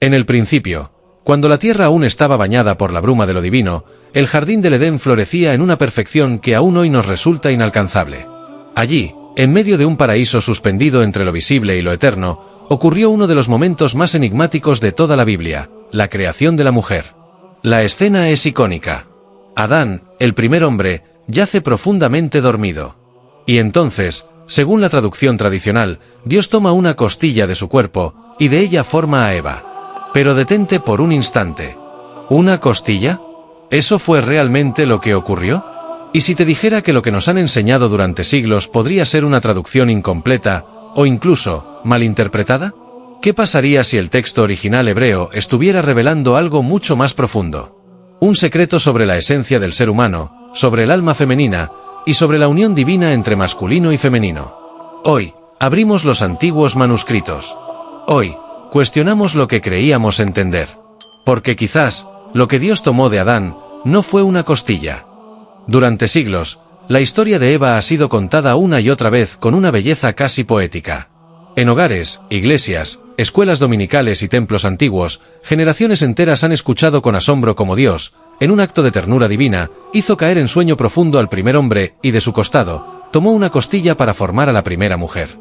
En el principio, cuando la tierra aún estaba bañada por la bruma de lo divino, el jardín del Edén florecía en una perfección que aún hoy nos resulta inalcanzable. Allí, en medio de un paraíso suspendido entre lo visible y lo eterno, ocurrió uno de los momentos más enigmáticos de toda la Biblia, la creación de la mujer. La escena es icónica. Adán, el primer hombre, yace profundamente dormido. Y entonces, según la traducción tradicional, Dios toma una costilla de su cuerpo, y de ella forma a Eva. Pero detente por un instante. ¿Una costilla? ¿Eso fue realmente lo que ocurrió? ¿Y si te dijera que lo que nos han enseñado durante siglos podría ser una traducción incompleta, o incluso, malinterpretada? ¿Qué pasaría si el texto original hebreo estuviera revelando algo mucho más profundo? Un secreto sobre la esencia del ser humano, sobre el alma femenina, y sobre la unión divina entre masculino y femenino. Hoy, abrimos los antiguos manuscritos. Hoy, cuestionamos lo que creíamos entender. Porque quizás, lo que Dios tomó de Adán, no fue una costilla. Durante siglos, la historia de Eva ha sido contada una y otra vez con una belleza casi poética. En hogares, iglesias, escuelas dominicales y templos antiguos, generaciones enteras han escuchado con asombro cómo Dios, en un acto de ternura divina, hizo caer en sueño profundo al primer hombre y de su costado, tomó una costilla para formar a la primera mujer.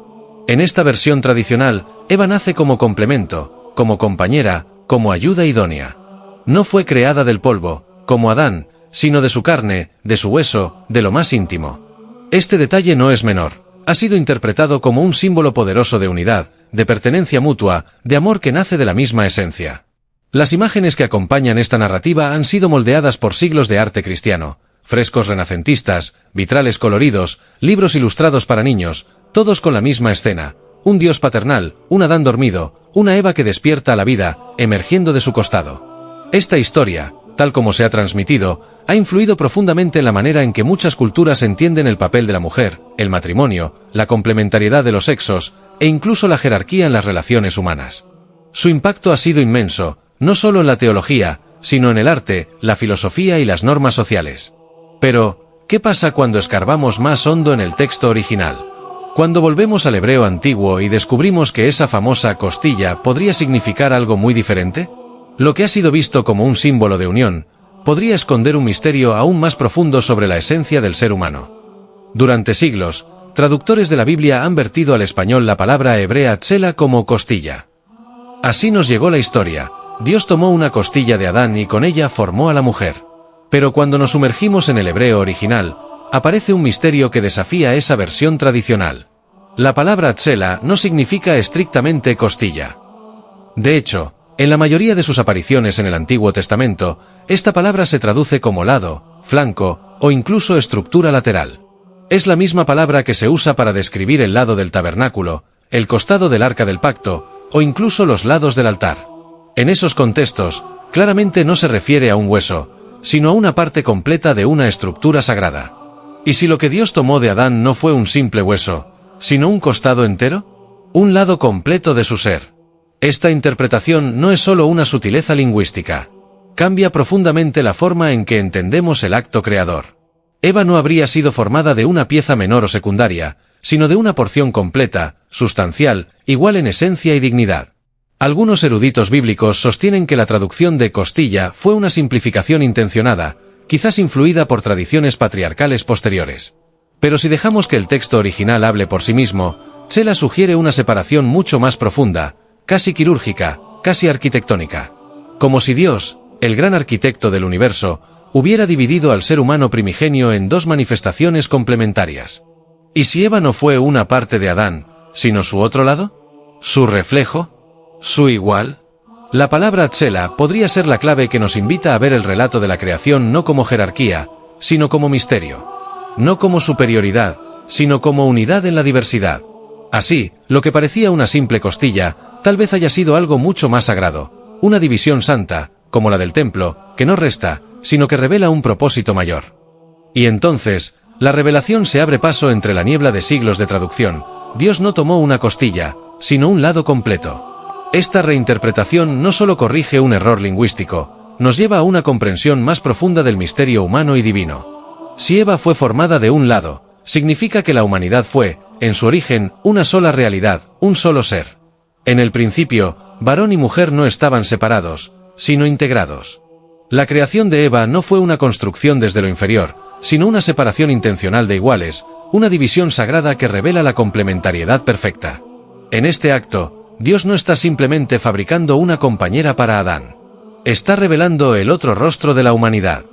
En esta versión tradicional, Eva nace como complemento, como compañera, como ayuda idónea. No fue creada del polvo, como Adán, sino de su carne, de su hueso, de lo más íntimo. Este detalle no es menor. Ha sido interpretado como un símbolo poderoso de unidad, de pertenencia mutua, de amor que nace de la misma esencia. Las imágenes que acompañan esta narrativa han sido moldeadas por siglos de arte cristiano, frescos renacentistas, vitrales coloridos, libros ilustrados para niños, todos con la misma escena: un Dios paternal, un Adán dormido, una Eva que despierta a la vida, emergiendo de su costado. Esta historia, tal como se ha transmitido, ha influido profundamente en la manera en que muchas culturas entienden el papel de la mujer, el matrimonio, la complementariedad de los sexos, e incluso la jerarquía en las relaciones humanas. Su impacto ha sido inmenso, no solo en la teología, sino en el arte, la filosofía y las normas sociales. Pero, ¿qué pasa cuando escarbamos más hondo en el texto original? Cuando volvemos al hebreo antiguo y descubrimos que esa famosa costilla podría significar algo muy diferente, lo que ha sido visto como un símbolo de unión, podría esconder un misterio aún más profundo sobre la esencia del ser humano. Durante siglos, traductores de la Biblia han vertido al español la palabra hebrea tsela como costilla. Así nos llegó la historia: Dios tomó una costilla de Adán y con ella formó a la mujer. Pero cuando nos sumergimos en el hebreo original, aparece un misterio que desafía esa versión tradicional. La palabra tsela no significa estrictamente costilla. De hecho, en la mayoría de sus apariciones en el Antiguo Testamento, esta palabra se traduce como lado, flanco o incluso estructura lateral. Es la misma palabra que se usa para describir el lado del tabernáculo, el costado del arca del pacto o incluso los lados del altar. En esos contextos, claramente no se refiere a un hueso, sino a una parte completa de una estructura sagrada. ¿Y si lo que Dios tomó de Adán no fue un simple hueso, sino un costado entero? Un lado completo de su ser. Esta interpretación no es solo una sutileza lingüística. Cambia profundamente la forma en que entendemos el acto creador. Eva no habría sido formada de una pieza menor o secundaria, sino de una porción completa, sustancial, igual en esencia y dignidad. Algunos eruditos bíblicos sostienen que la traducción de costilla fue una simplificación intencionada, quizás influida por tradiciones patriarcales posteriores. Pero si dejamos que el texto original hable por sí mismo, tsela sugiere una separación mucho más profunda, casi quirúrgica, casi arquitectónica. Como si Dios, el gran arquitecto del universo, hubiera dividido al ser humano primigenio en dos manifestaciones complementarias. ¿Y si Eva no fue una parte de Adán, sino su otro lado? ¿Su reflejo? ¿Su igual? La palabra tsela podría ser la clave que nos invita a ver el relato de la creación no como jerarquía, sino como misterio. No como superioridad, sino como unidad en la diversidad. Así, lo que parecía una simple costilla, tal vez haya sido algo mucho más sagrado, una división santa, como la del templo, que no resta, sino que revela un propósito mayor. Y entonces, la revelación se abre paso entre la niebla de siglos de traducción. Dios no tomó una costilla, sino un lado completo. Esta reinterpretación no solo corrige un error lingüístico, nos lleva a una comprensión más profunda del misterio humano y divino. Si Eva fue formada de un lado, significa que la humanidad fue, en su origen, una sola realidad, un solo ser. En el principio, varón y mujer no estaban separados, sino integrados. La creación de Eva no fue una construcción desde lo inferior, sino una separación intencional de iguales, una división sagrada que revela la complementariedad perfecta. En este acto, Dios no está simplemente fabricando una compañera para Adán. Está revelando el otro rostro de la humanidad.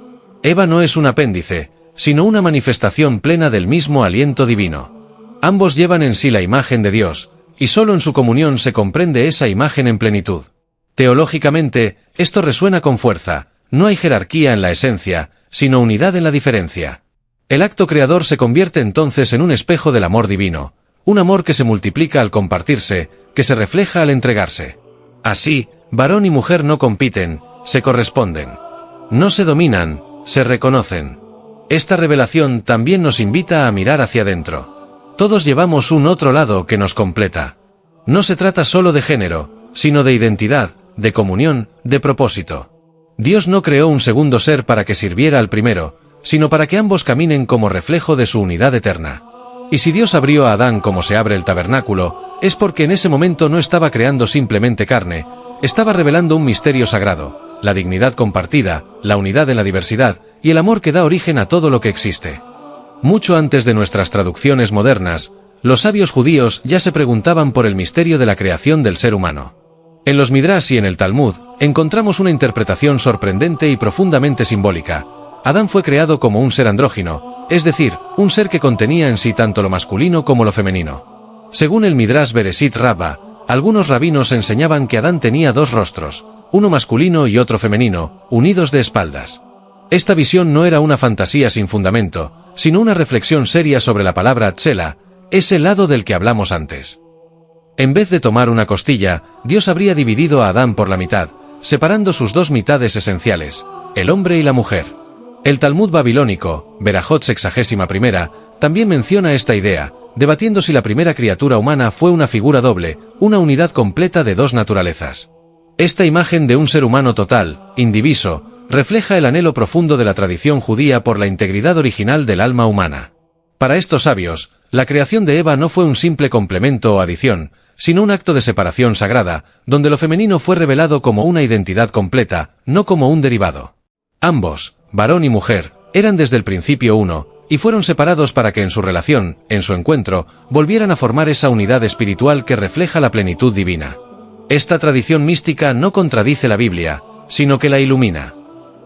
Eva no es un apéndice, sino una manifestación plena del mismo aliento divino. Ambos llevan en sí la imagen de Dios, y solo en su comunión se comprende esa imagen en plenitud. Teológicamente, esto resuena con fuerza: no hay jerarquía en la esencia, sino unidad en la diferencia. El acto creador se convierte entonces en un espejo del amor divino, un amor que se multiplica al compartirse, que se refleja al entregarse. Así, varón y mujer no compiten, se corresponden. No se dominan, se reconocen. Esta revelación también nos invita a mirar hacia adentro. Todos llevamos un otro lado que nos completa. No se trata solo de género, sino de identidad, de comunión, de propósito. Dios no creó un segundo ser para que sirviera al primero, sino para que ambos caminen como reflejo de su unidad eterna. Y si Dios abrió a Adán como se abre el tabernáculo, es porque en ese momento no estaba creando simplemente carne, estaba revelando un misterio sagrado, la dignidad compartida, la unidad en la diversidad, y el amor que da origen a todo lo que existe. Mucho antes de nuestras traducciones modernas, los sabios judíos ya se preguntaban por el misterio de la creación del ser humano. En los Midrash y en el Talmud, encontramos una interpretación sorprendente y profundamente simbólica. Adán fue creado como un ser andrógino, es decir, un ser que contenía en sí tanto lo masculino como lo femenino. Según el Midrash Bereshit Rabbah, algunos rabinos enseñaban que Adán tenía dos rostros, uno masculino y otro femenino, unidos de espaldas. Esta visión no era una fantasía sin fundamento, sino una reflexión seria sobre la palabra Tsela, ese lado del que hablamos antes. En vez de tomar una costilla, Dios habría dividido a Adán por la mitad, separando sus dos mitades esenciales, el hombre y la mujer. El Talmud babilónico, Berajot 61, también menciona esta idea, debatiendo si la primera criatura humana fue una figura doble, una unidad completa de dos naturalezas. Esta imagen de un ser humano total, indiviso, refleja el anhelo profundo de la tradición judía por la integridad original del alma humana. Para estos sabios, la creación de Eva no fue un simple complemento o adición, sino un acto de separación sagrada, donde lo femenino fue revelado como una identidad completa, no como un derivado. Ambos, varón y mujer, eran desde el principio uno, y fueron separados para que en su relación, en su encuentro, volvieran a formar esa unidad espiritual que refleja la plenitud divina. Esta tradición mística no contradice la Biblia, sino que la ilumina.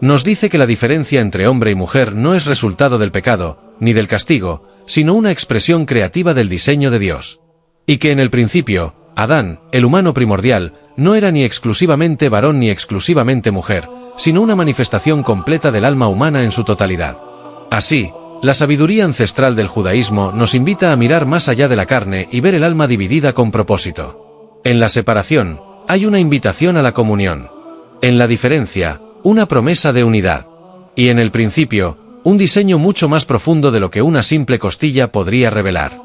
Nos dice que la diferencia entre hombre y mujer no es resultado del pecado, ni del castigo, sino una expresión creativa del diseño de Dios. Y que en el principio, Adán, el humano primordial, no era ni exclusivamente varón ni exclusivamente mujer, sino una manifestación completa del alma humana en su totalidad. Así, la sabiduría ancestral del judaísmo nos invita a mirar más allá de la carne y ver el alma dividida con propósito. En la separación, hay una invitación a la comunión. En la diferencia, una promesa de unidad. Y en el principio, un diseño mucho más profundo de lo que una simple costilla podría revelar.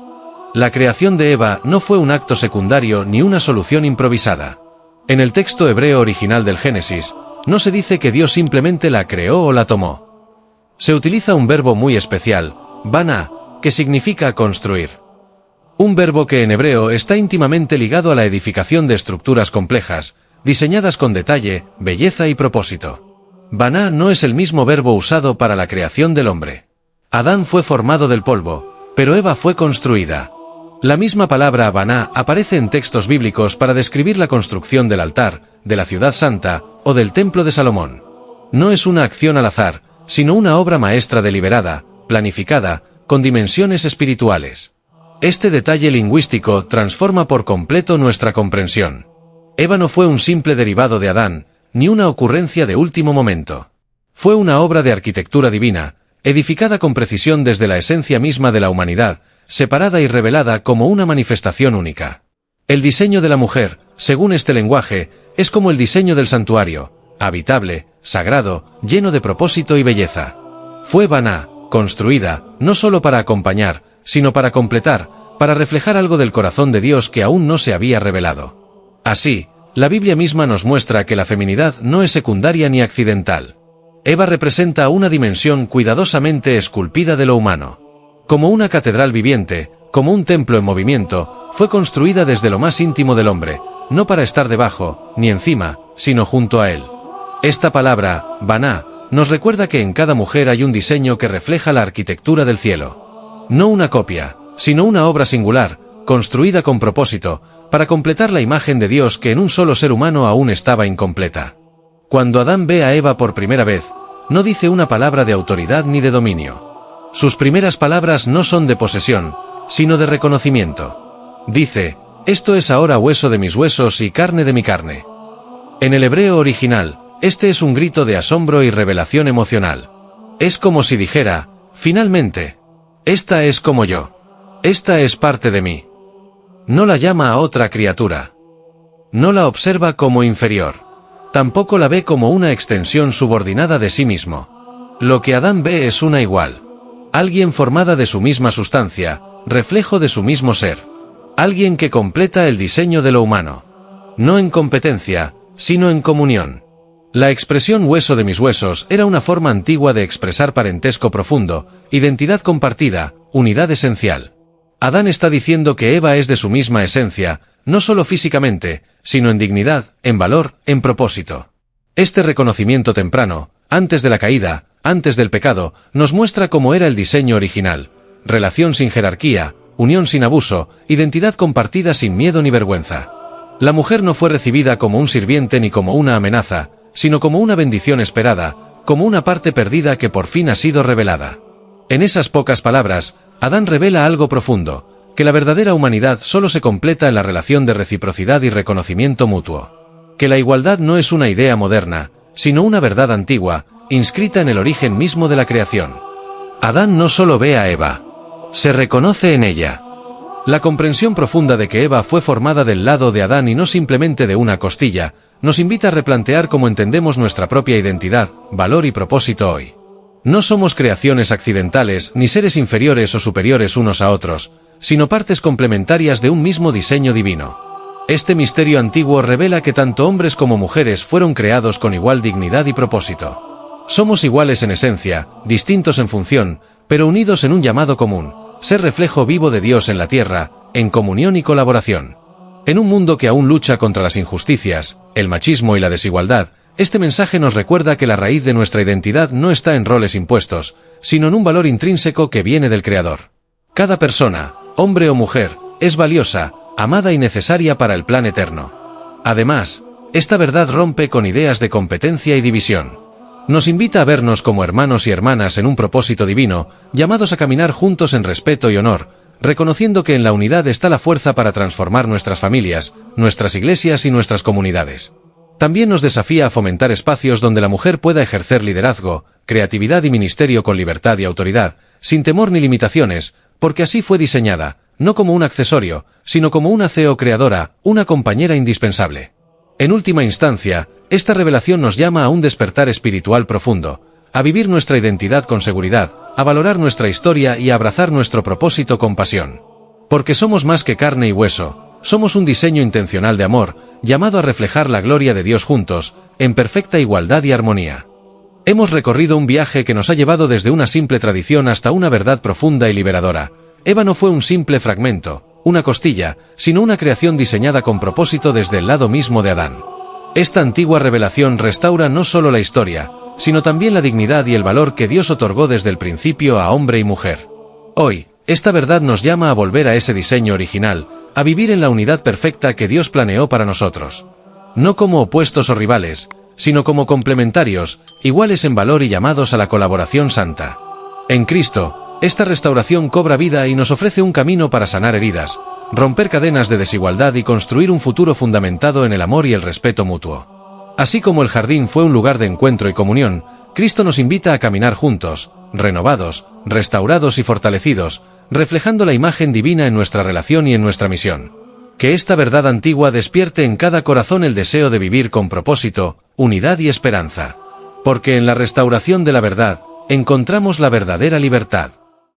La creación de Eva no fue un acto secundario ni una solución improvisada. En el texto hebreo original del Génesis, no se dice que Dios simplemente la creó o la tomó. Se utiliza un verbo muy especial, bana, que significa construir. Un verbo que en hebreo está íntimamente ligado a la edificación de estructuras complejas, diseñadas con detalle, belleza y propósito. Baná no es el mismo verbo usado para la creación del hombre. Adán fue formado del polvo, pero Eva fue construida. La misma palabra baná aparece en textos bíblicos para describir la construcción del altar, de la ciudad santa, o del templo de Salomón. No es una acción al azar, sino una obra maestra deliberada, planificada, con dimensiones espirituales. Este detalle lingüístico transforma por completo nuestra comprensión. Eva no fue un simple derivado de Adán, ni una ocurrencia de último momento. Fue una obra de arquitectura divina, edificada con precisión desde la esencia misma de la humanidad, separada y revelada como una manifestación única. El diseño de la mujer, según este lenguaje, es como el diseño del santuario, habitable, sagrado, lleno de propósito y belleza. Fue baná, construida, no solo para acompañar, sino para completar, para reflejar algo del corazón de Dios que aún no se había revelado. Así, la Biblia misma nos muestra que la feminidad no es secundaria ni accidental. Eva representa una dimensión cuidadosamente esculpida de lo humano. Como una catedral viviente, como un templo en movimiento, fue construida desde lo más íntimo del hombre, no para estar debajo, ni encima, sino junto a él. Esta palabra, Baná, nos recuerda que en cada mujer hay un diseño que refleja la arquitectura del cielo. No una copia, sino una obra singular, construida con propósito, para completar la imagen de Dios que en un solo ser humano aún estaba incompleta. Cuando Adán ve a Eva por primera vez, no dice una palabra de autoridad ni de dominio. Sus primeras palabras no son de posesión, sino de reconocimiento. Dice, «Esto es ahora hueso de mis huesos y carne de mi carne». En el hebreo original, este es un grito de asombro y revelación emocional. Es como si dijera, «Finalmente, esta es como yo. Esta es parte de mí». No la llama a otra criatura. No la observa como inferior. Tampoco la ve como una extensión subordinada de sí mismo. Lo que Adán ve es una igual. Alguien formada de su misma sustancia, reflejo de su mismo ser. Alguien que completa el diseño de lo humano. No en competencia, sino en comunión. La expresión hueso de mis huesos era una forma antigua de expresar parentesco profundo, identidad compartida, unidad esencial. Adán está diciendo que Eva es de su misma esencia, no solo físicamente, sino en dignidad, en valor, en propósito. Este reconocimiento temprano, antes de la caída, antes del pecado, nos muestra cómo era el diseño original: relación sin jerarquía, unión sin abuso, identidad compartida sin miedo ni vergüenza. La mujer no fue recibida como un sirviente ni como una amenaza, sino como una bendición esperada, como una parte perdida que por fin ha sido revelada. En esas pocas palabras, Adán revela algo profundo, que la verdadera humanidad solo se completa en la relación de reciprocidad y reconocimiento mutuo. Que la igualdad no es una idea moderna, sino una verdad antigua, inscrita en el origen mismo de la creación. Adán no solo ve a Eva, se reconoce en ella. La comprensión profunda de que Eva fue formada del lado de Adán y no simplemente de una costilla, nos invita a replantear cómo entendemos nuestra propia identidad, valor y propósito hoy. No somos creaciones accidentales, ni seres inferiores o superiores unos a otros, sino partes complementarias de un mismo diseño divino. Este misterio antiguo revela que tanto hombres como mujeres fueron creados con igual dignidad y propósito. Somos iguales en esencia, distintos en función, pero unidos en un llamado común: ser reflejo vivo de Dios en la tierra, en comunión y colaboración. En un mundo que aún lucha contra las injusticias, el machismo y la desigualdad, este mensaje nos recuerda que la raíz de nuestra identidad no está en roles impuestos, sino en un valor intrínseco que viene del Creador. Cada persona, hombre o mujer, es valiosa, amada y necesaria para el plan eterno. Además, esta verdad rompe con ideas de competencia y división. Nos invita a vernos como hermanos y hermanas en un propósito divino, llamados a caminar juntos en respeto y honor, reconociendo que en la unidad está la fuerza para transformar nuestras familias, nuestras iglesias y nuestras comunidades. También nos desafía a fomentar espacios donde la mujer pueda ejercer liderazgo, creatividad y ministerio con libertad y autoridad, sin temor ni limitaciones, porque así fue diseñada, no como un accesorio, sino como una CEO creadora, una compañera indispensable. En última instancia, esta revelación nos llama a un despertar espiritual profundo, a vivir nuestra identidad con seguridad, a valorar nuestra historia y a abrazar nuestro propósito con pasión. Porque somos más que carne y hueso. Somos un diseño intencional de amor, llamado a reflejar la gloria de Dios juntos, en perfecta igualdad y armonía. Hemos recorrido un viaje que nos ha llevado desde una simple tradición hasta una verdad profunda y liberadora. Eva no fue un simple fragmento, una costilla, sino una creación diseñada con propósito desde el lado mismo de Adán. Esta antigua revelación restaura no solo la historia, sino también la dignidad y el valor que Dios otorgó desde el principio a hombre y mujer. Hoy, esta verdad nos llama a volver a ese diseño original, a vivir en la unidad perfecta que Dios planeó para nosotros. No como opuestos o rivales, sino como complementarios, iguales en valor y llamados a la colaboración santa. En Cristo, esta restauración cobra vida y nos ofrece un camino para sanar heridas, romper cadenas de desigualdad y construir un futuro fundamentado en el amor y el respeto mutuo. Así como el jardín fue un lugar de encuentro y comunión, Cristo nos invita a caminar juntos, renovados, restaurados y fortalecidos, reflejando la imagen divina en nuestra relación y en nuestra misión. Que esta verdad antigua despierte en cada corazón el deseo de vivir con propósito, unidad y esperanza. Porque en la restauración de la verdad, encontramos la verdadera libertad.